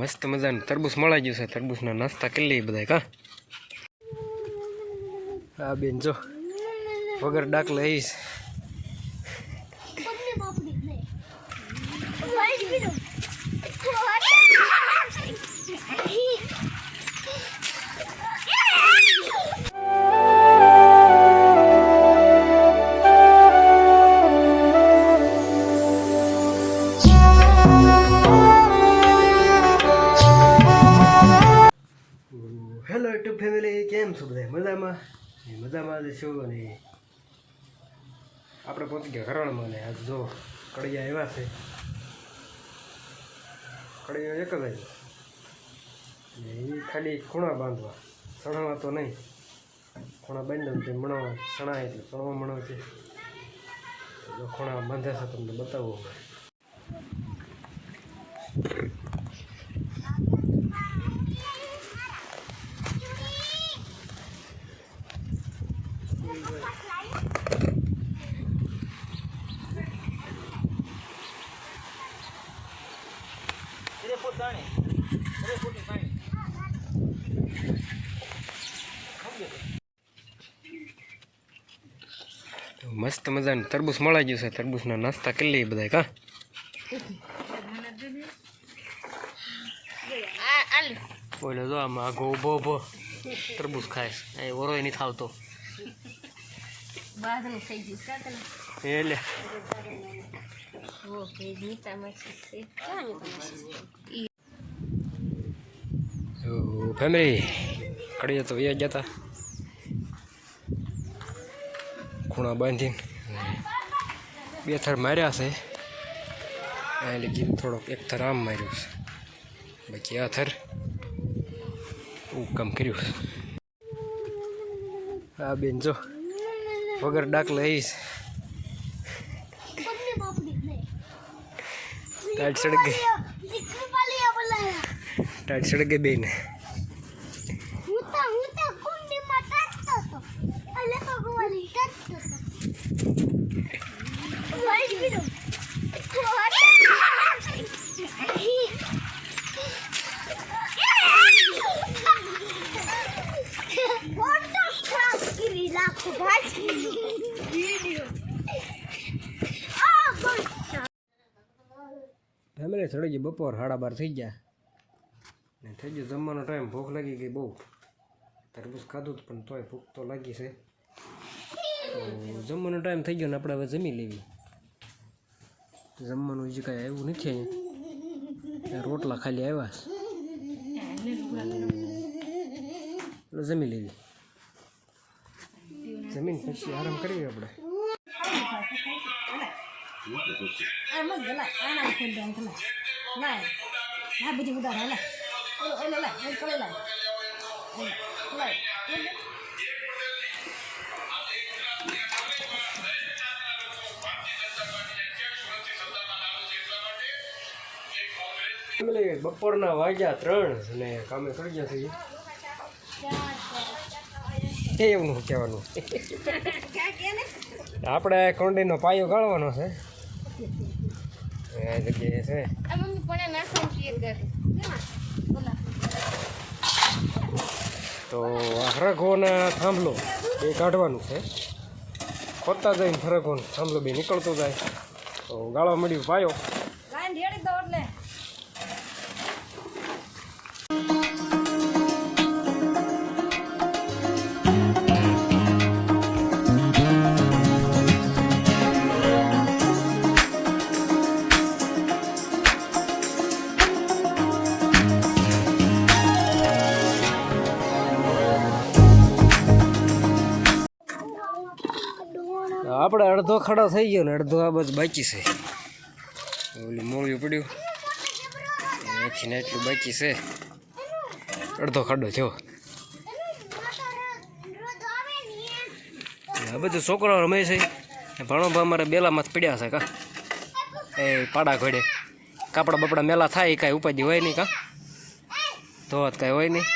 મસ્ત મજાનું તરબૂચ મળી ગયું છે. તરબૂચના નાસ્તા કરી લઈએ બધા કા. આ બેન જો વગર ડાકલે આવીશ. હેલો યુટ્યુબ ફેમિલી, કેમ છો બધા? મજામાં જ છો ને? આપણે પહોંચી ગયા કરાણમાં ને આજ જો કડિયા આવ્યા છે. કડિયો એક જ આવ્યો ને એ ખાલી ખૂણા બાંધવા, સણાવા તો નહીં. ખૂણા બાંધવા તે મણાવા સણાય એટલે સણવા મણાવ છે. જો ખૂણા બાંધે છે તમને બતાવો. મસ્ત મજાનું તરબૂચ મળી ગયું છે. તરબૂચના નાસ્તા કરી લઈએ બધા કા. બોલો જો આમાં આગો ઊભો તરબૂચ ખાય એ ઓરોય નહીં થાવતો એટલે ફેમિલી કડીએ તો વ્યા જતા ખૂણા બાંધીને બે થર માર્યા છે. એટલે કીધું થોડોક એક થર આમ માર્યો છે, બાકી આ થર કામ કર્યું. આ બેન જો વગર ડાકલે આવીશ. ટાઈટ સડક ગઈ બેન. ફેમિલી ચડી ગઈ બપોર 12:30 થઈ ગયા ને થઈ ગયો જમવાનો ટાઈમ. ભૂખ લાગી ગઈ બહુ. તરબૂચ ખાધું પણ તોય ભૂખ તો લાગી છે. જમવાનો ટાઈમ થઈ ગયો ને આપણે હવે જમી લેવી. જમવાનું હજી કાંઈ આવ્યું નથી અહીંયા, રોટલા ખાલી આવ્યા એટલે જમી લેવી. જમીન પછી આરામ કરીએ આપણે. બપોરના વાગ્યા 3 અને કામે કરી ગયા છીએ. એવું કહેવાનું આપણે કોંડીનો પાયો ગાળવાનો છે. આ જગ્યાએ છે તો આ ફરકોના થાંભલો બે કાઢવાનું છે. ખોદતા જઈને ફરકોનો થાંભલો બે નીકળતો જાય તો ગાળવા મળ્યું પાયો. આપણે અડધો ખડો થઈ ગયો ને અડધો આ બાજુ બાકી છે. ઓલું મોળિયું પડ્યું એથી ને એટલું બાકી છે. અડધો ખડો જો આ બધું છોકરાઓ રમે છે. ભણોભા અમારે બેલામાં પડ્યા છે કા. એ પાડા ઘોડે કાપડા બપડા મેલા થાય કાંઈ ઉપાધિ હોય નહીં કા. ધોત કાંઈ હોય નહીં.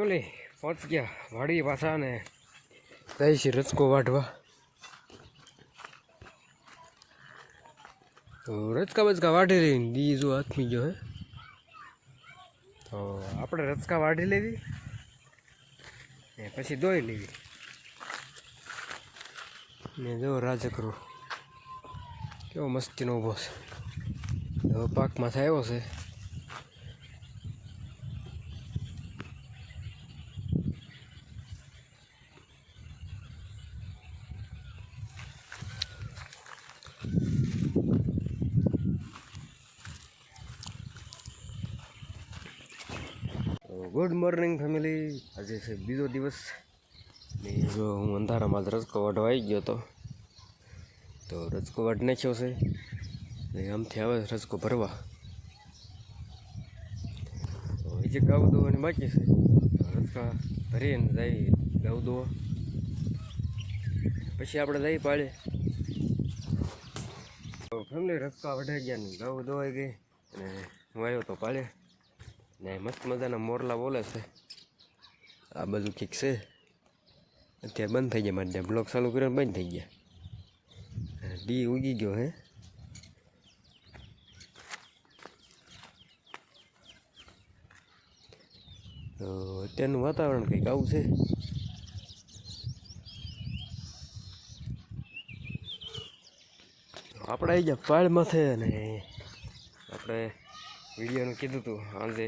ફેમિલી પહોંચી ગયા વાડી પાછા ને જાય છે રચકો વાઢવા. તો રચકા બચકા વાઢી લઈને બીજું હાથમી ગયો હે. તો આપણે રચકા વાઢી લેવી ને પછી દોઈ લેવી ને જો રાજકરો કેવો મસ્તીનો ઊભો છે. હવે પાકમાં આવ્યો છે. Good morning family. આજે છે બીજો દિવસ ને જો હું અંધારામાં જ રચકો વાઢવા આવી ગયો હતો. તો રચકો વાઢ નાખ્યો છે ને આમથી આવે રચકો ભરવા. તો હજી ગાઉ દોવાની બાકી છે. રચકા ભરીને જાય ગાઉ દોવા પછી આપણે જઈ પાડે. તો ફેમિલી રચકા વઢાઈ ગયા ને ગાઉ દોવાઈ ગઈ અને હું આવ્યો તો પાડે ને મસ્ત મજાના મોરલા બોલે છે. આ બધું ઠીક છે. અત્યારે બંધ થઈ ગયા મારે બ્લોક ચાલુ કર્યો બંધ થઈ ગયા. ડી ઉગી ગયો હે. તો અત્યારનું વાતાવરણ કંઈક આવું છે. આપણે આવી ગયા પાળમાં છે ને આપણે વિડીયોનું કીધું હતું આજે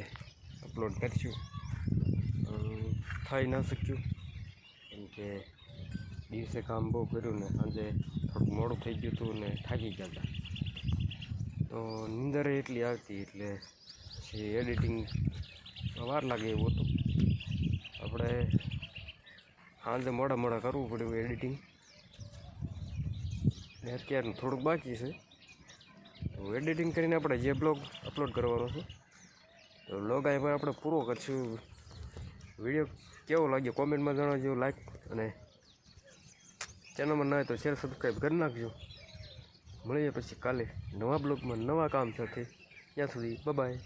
અપલોડ કરીશું. થઈ ના શક્યું કેમ કે દિવસે કામ બહુ કર્યું ને સાંજે થોડુંક મોડું થઈ ગયું હતું ને થાકી ગયા હતા. તો નીંદર એટલી આવતી એટલે પછી એડિટિંગ વાર લાગે એવું હતું. આપણે સાંજે મોડા કરવું પડ્યું એડિટિંગ ને અત્યારનું થોડુંક બાકી છે. તો એડિટિંગ કરીને આપણે જે બ્લોગ અપલોડ કરવાનો છે તો બ્લોગ અહીં પર આપણે પૂરો કરીશું. વિડીયો કેવો લાગ્યો કોમેન્ટમાં જણાવજો. લાઈક અને ચેનલમાં ન હોય તો શેર સબસ્ક્રાઈબ કરી નાખજો. મળીએ પછી કાલે નવા બ્લોગમાં નવા કામ સાથે. ત્યાં સુધી બાય.